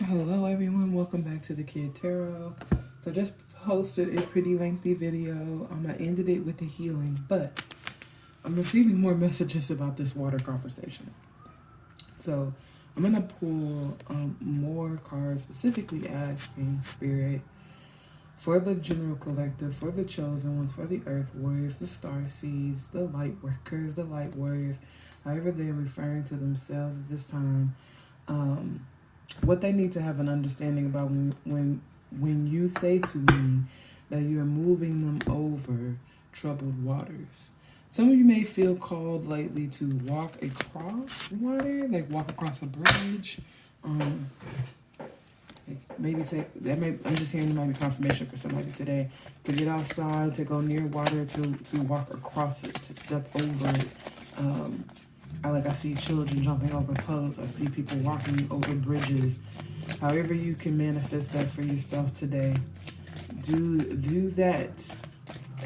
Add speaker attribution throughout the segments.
Speaker 1: Hello everyone, welcome back to the Kid Tarot. So I just posted a pretty lengthy video. I ended it with the healing, but I'm receiving more messages about this water conversation. So I'm gonna pull more cards, specifically asking Spirit for the general collective, for the chosen ones, for the earth warriors, the star seeds, the light workers, the light warriors, however they're referring to themselves at this time. What they need to have an understanding about when you say to me that you're moving them over troubled waters. Some of you may feel called lately to walk across water, like walk across a bridge. Maybe take that. I'm just hearing there might be confirmation for somebody today to get outside, to go near water, to walk across it, to step over it. I see children jumping over puddles. I see people walking over bridges. However you can manifest that for yourself today, do that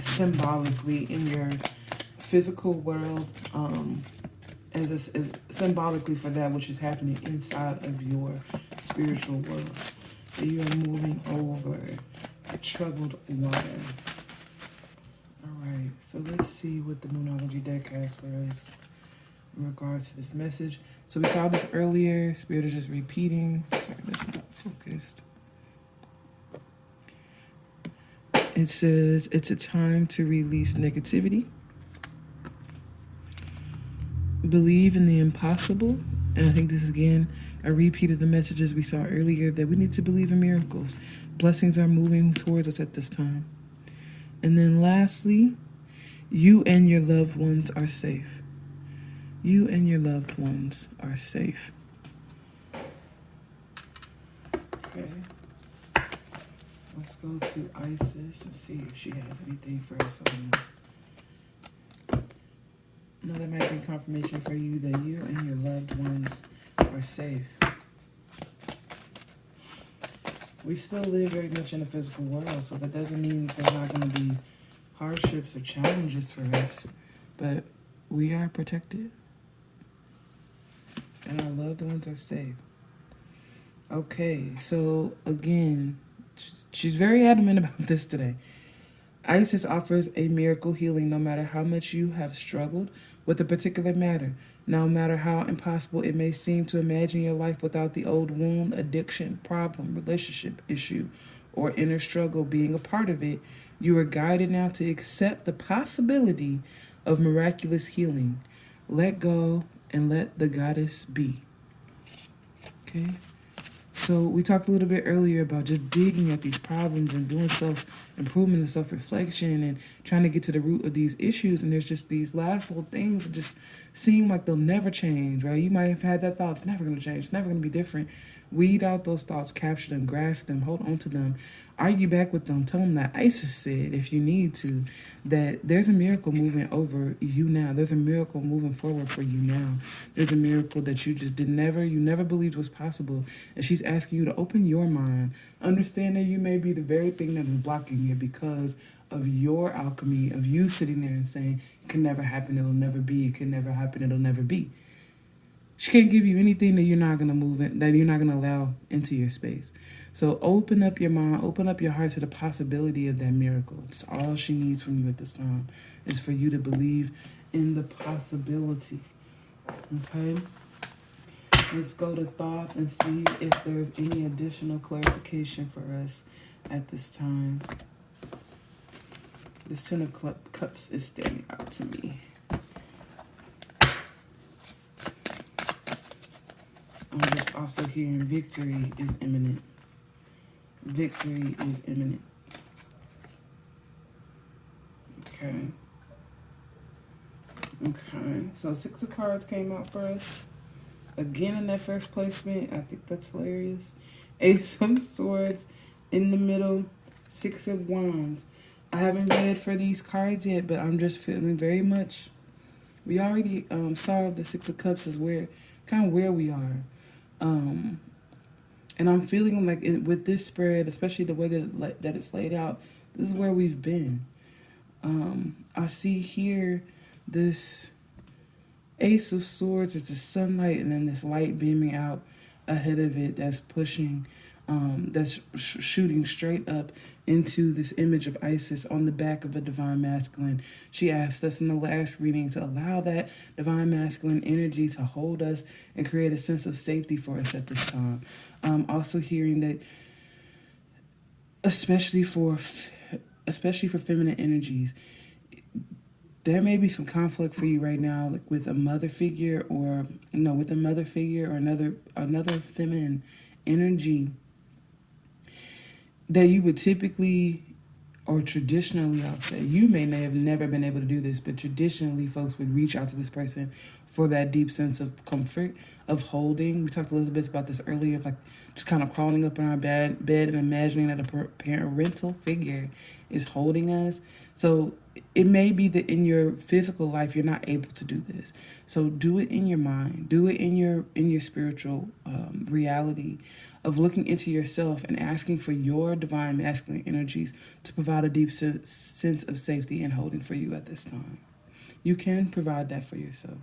Speaker 1: symbolically in your physical world, as symbolically for that which is happening inside of your spiritual world. So you are moving over a troubled water. All right, so let's see what the Moonology deck has for us in regards to this message. So we saw this earlier. Spirit is just repeating. Sorry, that's not focused. It says it's a time to release negativity. Believe in the impossible. And I think this is, again, a repeat of the messages we saw earlier, that we need to believe in miracles. Blessings are moving towards us at this time. And then lastly, you and your loved ones are safe. You and your loved ones are safe. Okay. Let's go to Isis and see if she has anything for us on this. No, that might be confirmation for you that you and your loved ones are safe. We still live very much in a physical world, so that doesn't mean there's not going to be hardships or challenges for us, but we are protected. And our loved ones are safe. Okay, so again, she's very adamant about this today. Isis offers a miracle healing no matter how much you have struggled with a particular matter, no matter how impossible it may seem to imagine your life without the old wound, addiction, problem, relationship issue, or inner struggle being a part of it. You are guided now to accept the possibility of miraculous healing. Let go and let the goddess be. Okay? So we talked a little bit earlier about just digging at these problems and doing self-improvement and self-reflection and trying to get to the root of these issues. And there's just these last little things that just seem like they'll never change, right? You might have had that thought, it's never going to change, it's never going to be different. Weed out those thoughts, capture them, grasp them, hold on to them, argue back with them, tell them that Isis said, if you need to, that there's a miracle moving over you now. There's a miracle moving forward for you now. There's a miracle that you just you never believed was possible. And she's asking you to open your mind, understand that you may be the very thing that is blocking it because of your alchemy, of you sitting there and saying, it can never happen, it'll never be, it can never happen, it'll never be. She can't give you anything that you're not going to move in, that you're not going to allow into your space. So open up your mind, open up your heart to the possibility of that miracle. It's all she needs from you at this time is for you to believe in the possibility. Okay? Let's go to thought and see if there's any additional clarification for us at this time. This Ten of Cups is standing out to me. I'm just also hearing victory is imminent. Victory is imminent. Okay. Okay. So 6 of cards came out for us. Again in that first placement. I think that's hilarious. Ace of Swords in the middle. 6 of Wands. I haven't read for these cards yet, but I'm just feeling very much. We already saw the 6 of Cups is kind of where we are. And I'm feeling like with this spread, especially the way that it's laid out, this is where we've been. I see here this Ace of Swords is the sunlight and then this light beaming out ahead of it that's pushing, that's shooting straight up into this image of Isis on the back of a divine masculine. She asked us in the last reading to allow that divine masculine energy to hold us and create a sense of safety for us at this time. Also hearing that, especially for feminine energies, there may be some conflict for you right now, like with a mother figure, or another feminine energy that you would typically, or traditionally, I'll say, you may have never been able to do this, but traditionally folks would reach out to this person for that deep sense of comfort, of holding. We talked a little bit about this earlier, of like just kind of crawling up in our bed and imagining that a parental figure is holding us. So it may be that in your physical life you're not able to do this. So do it in your mind, do it in your spiritual reality of looking into yourself and asking for your divine masculine energies to provide a deep sense of safety and holding for you at this time. You can provide that for yourself.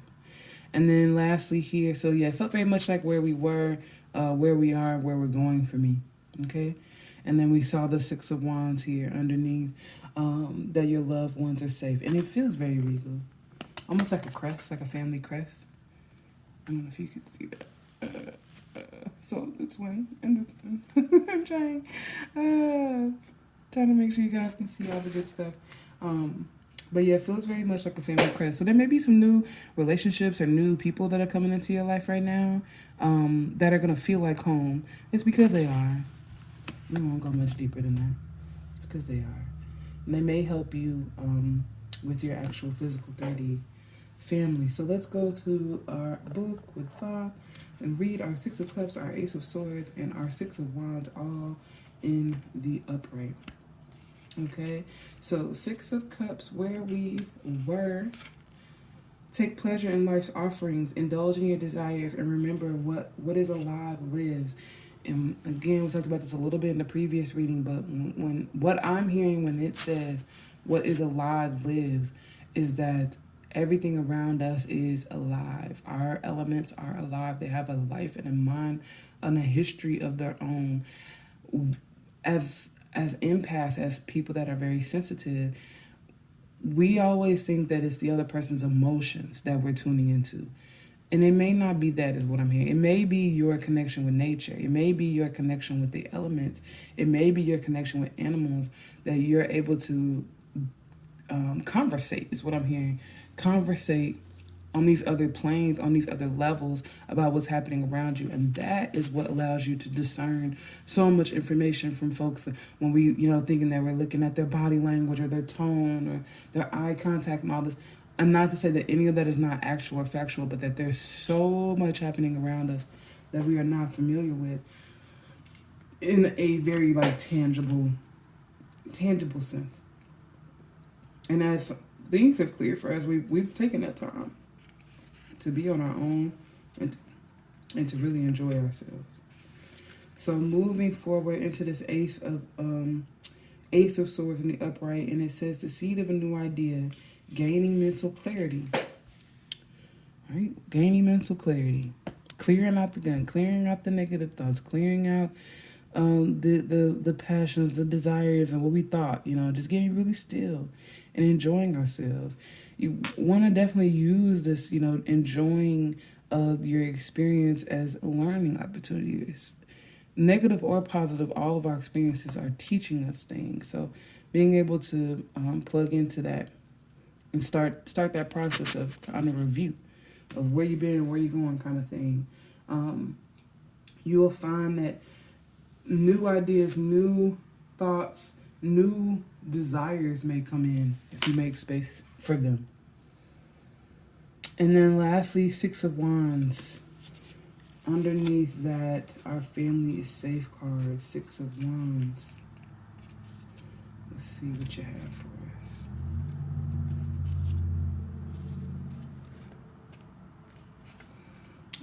Speaker 1: And then lastly here, so yeah, it felt very much like where we were, where we are, where we're going for me. Okay? And then we saw the Six of Wands here underneath, that your loved ones are safe. And it feels very regal. Almost like a crest, like a family crest. I don't know if you can see that. So this one and this one. I'm trying to make sure you guys can see all the good stuff. But yeah, it feels very much like a family crest. So there may be some new relationships or new people that are coming into your life right now, that are going to feel like home. It's because they are. We won't go much deeper than that. It's because they are. And they may help you with your actual physical 3D family. So let's go to our book with Fa and read our Six of Cups, our Ace of Swords, and our Six of Wands all in the upright. Okay, so Six of Cups, where we were. Take pleasure in life's offerings, indulge in your desires, and remember what is alive lives. And again, we talked about this a little bit in the previous reading, but when what I'm hearing when it says what is alive lives is that everything around us is alive. Our elements are alive. They have a life and a mind and a history of their own. As empaths, as people that are very sensitive, we always think that it's the other person's emotions that we're tuning into. And it may not be that, is what I'm hearing. It may be your connection with nature. It may be your connection with the elements. It may be your connection with animals that you're able to conversate, is what I'm hearing. Conversate on these other planes, on these other levels about what's happening around you. And that is what allows you to discern so much information from folks when we, thinking that we're looking at their body language or their tone or their eye contact and all this. And not to say that any of that is not actual or factual, but that there's so much happening around us that we are not familiar with in a very tangible sense. And as things have cleared for us, we've taken that time to be on our own and to really enjoy ourselves. So moving forward into this Ace of Swords in the upright, and it says the seed of a new idea, gaining mental clarity. Right? Gaining mental clarity. Clearing out the gun, clearing out the negative thoughts, clearing out the passions, the desires, and what we thought, just getting really still and enjoying ourselves. You want to definitely use this, enjoying your experience as learning opportunities. Negative or positive, all of our experiences are teaching us things. So being able to plug into that and start that process of kind of review of where you've been, where you're going kind of thing. You will find that new ideas, new thoughts, new desires may come in if you make space for them. And then lastly, Six of Wands. Underneath that, our family is safeguarded. Six of Wands. Let's see what you have for us.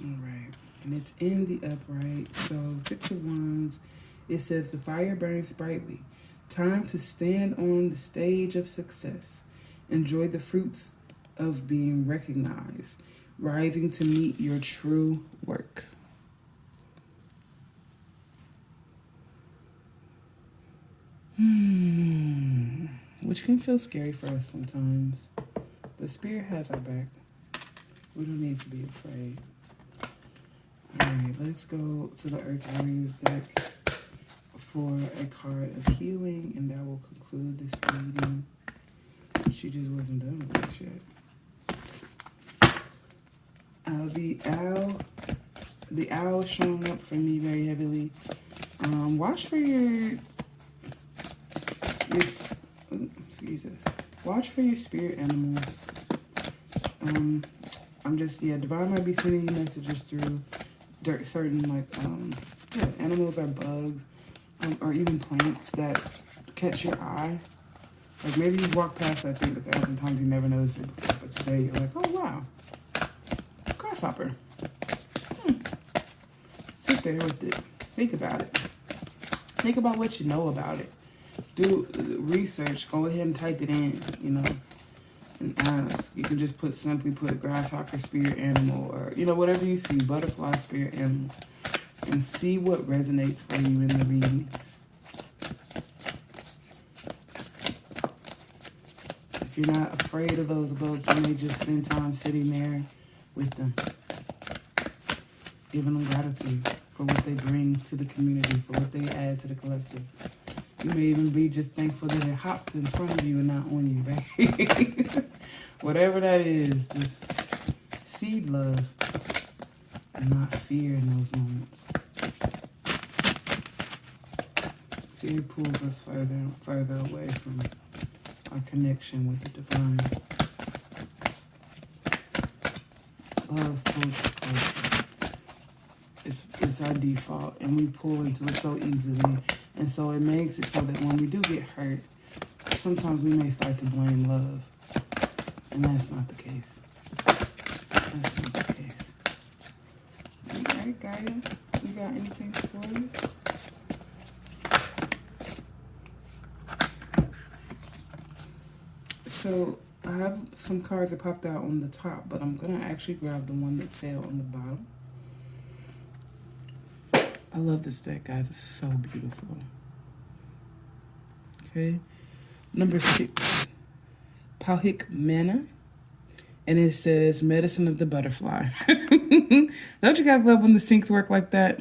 Speaker 1: All right. And it's in the upright. So Six of Wands, it says the fire burns brightly. Time to stand on the stage of success. Enjoy the fruits of being recognized. Rising to meet your true work. Which can feel scary for us sometimes. The spirit has our back. We don't need to be afraid. Alright, let's go to the Earth Warriors deck for a card of healing, and that will conclude this reading. She just wasn't done with that shit. The owl is showing up for me very heavily. Watch for your watch for your spirit animals. Divine might be sending you messages through certain animals or bugs, or even plants that catch your eye. Like maybe you walk past that thing 1,000 times, you never noticed it before, but today you're like, oh wow, grasshopper. Sit there with it. Think about it. Think about what you know about it. Do research. Go ahead and type it in, and ask. You can just simply put grasshopper spirit animal, or, whatever you see, butterfly spirit animal, and see what resonates for you in the readings. If you're not afraid of those bugs, you may just spend time sitting there with them, giving them gratitude for what they bring to the community, for what they add to the collective. You may even be just thankful that it hopped in front of you and not on you, right? Whatever that is, just seed love and not fear in those moments. Fear pulls us further and further away from our connection with the divine. Love pulls us closer. It's our default, and we pull into it so easily. And so it makes it so that when we do get hurt, sometimes we may start to blame love. And that's not the case. That's not the case. All right, Gaia, you got anything for us? So I have some cards that popped out on the top, but I'm going to actually grab the one that fell on the bottom. I love this deck, guys. It's so beautiful. Okay. Number 6, Pauhik Mana. And it says, Medicine of the Butterfly. Don't you guys love when the syncs work like that?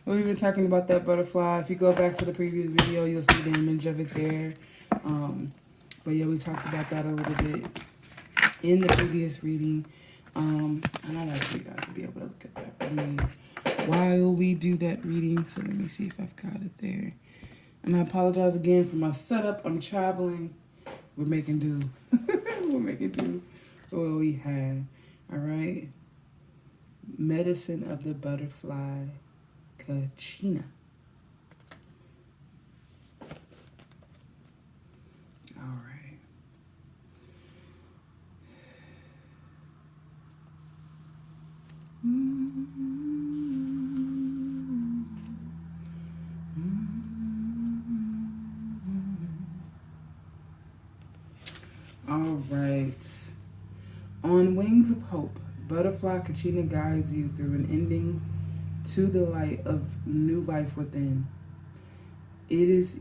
Speaker 1: We've been talking about that butterfly. If you go back to the previous video, you'll see the image of it there. But yeah, we talked about that a little bit in the previous reading. And I'd like you guys to be able to look at that for me while we do that reading. So let me see if I've got it there. And I apologize again for my setup. I'm traveling. We're making do. We're making do with what we had. All right. Medicine of the Butterfly, Kachina. All right. All right. On wings of hope, Butterfly Kachina guides you through an ending to the light of new life within. It is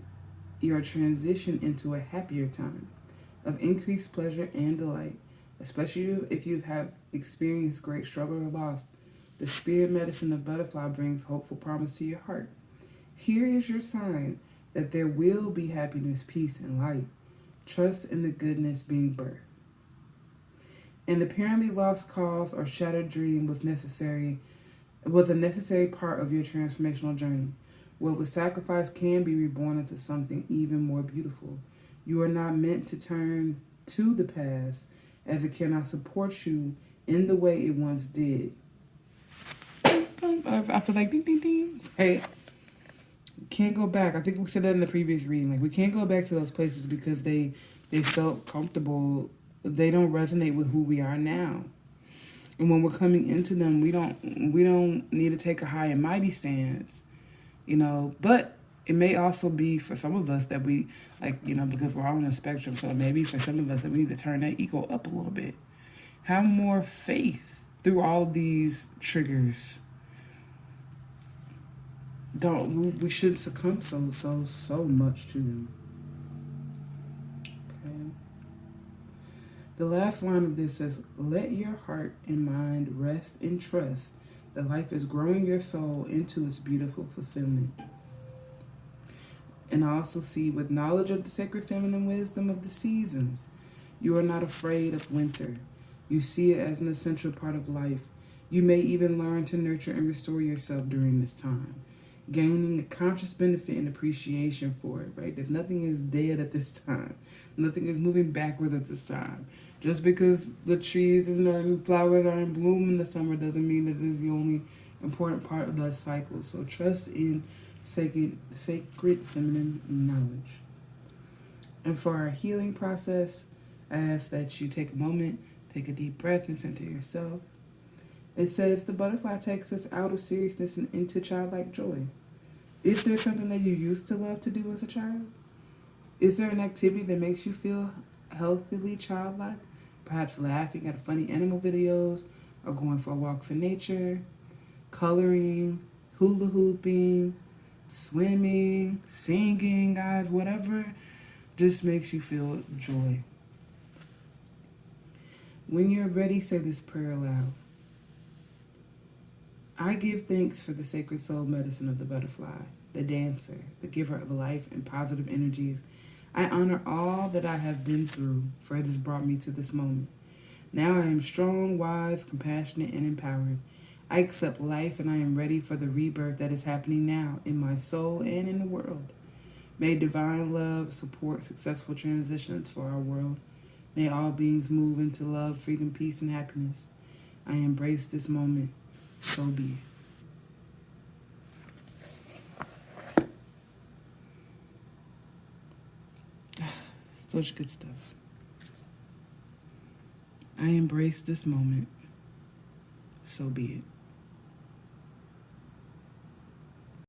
Speaker 1: your transition into a happier time of increased pleasure and delight, especially if you have experienced great struggle or loss. The spirit medicine of Butterfly brings hopeful promise to your heart. Here is your sign that there will be happiness, peace, and light. Trust in the goodness being birthed. An apparently lost cause or shattered dream was a necessary part of your transformational journey. What was sacrificed can be reborn into something even more beautiful. You are not meant to turn to the past, as it cannot support you in the way it once did. I feel like ding, ding, ding. Hey, can't go back. I think we said that in the previous reading. Like, we can't go back to those places because they felt comfortable. They don't resonate with who we are now. And when we're coming into them, we don't need to take a high and mighty stance, But it may also be for some of us that we, because we're all on a spectrum. So maybe for some of us that we need to turn that ego up a little bit. Have more faith through all of these triggers. we shouldn't succumb so much to them. Okay. The last line of this says, "Let your heart and mind rest in trust that life is growing your soul into its beautiful fulfillment." And I also see, with knowledge of the sacred feminine wisdom of the seasons, you are not afraid of winter. You see it as an essential part of life. You may even learn to nurture and restore yourself during this time, gaining a conscious benefit and appreciation for it, right? There's nothing is dead at this time. Nothing is moving backwards at this time. Just because the trees and the flowers are in bloom in the summer doesn't mean that it is the only important part of that cycle. So trust in sacred feminine knowledge. And for our healing process, I ask that you take a moment, take a deep breath, and center yourself. It says the butterfly takes us out of seriousness and into childlike joy. Is there something that you used to love to do as a child? Is there an activity that makes you feel healthily childlike? Perhaps laughing at funny animal videos, or going for walks in nature, coloring, hula hooping, swimming, singing, guys, whatever just makes you feel joy. When you're ready, say this prayer aloud. I give thanks for the sacred soul medicine of the butterfly, the dancer, the giver of life and positive energies. I honor all that I have been through, for it has brought me to this moment. Now I am strong, wise, compassionate, and empowered. I accept life and I am ready for the rebirth that is happening now in my soul and in the world. May divine love support successful transitions for our world. May all beings move into love, freedom, peace, and happiness. I embrace this moment. So be it. Such good stuff. I embrace this moment. So be it.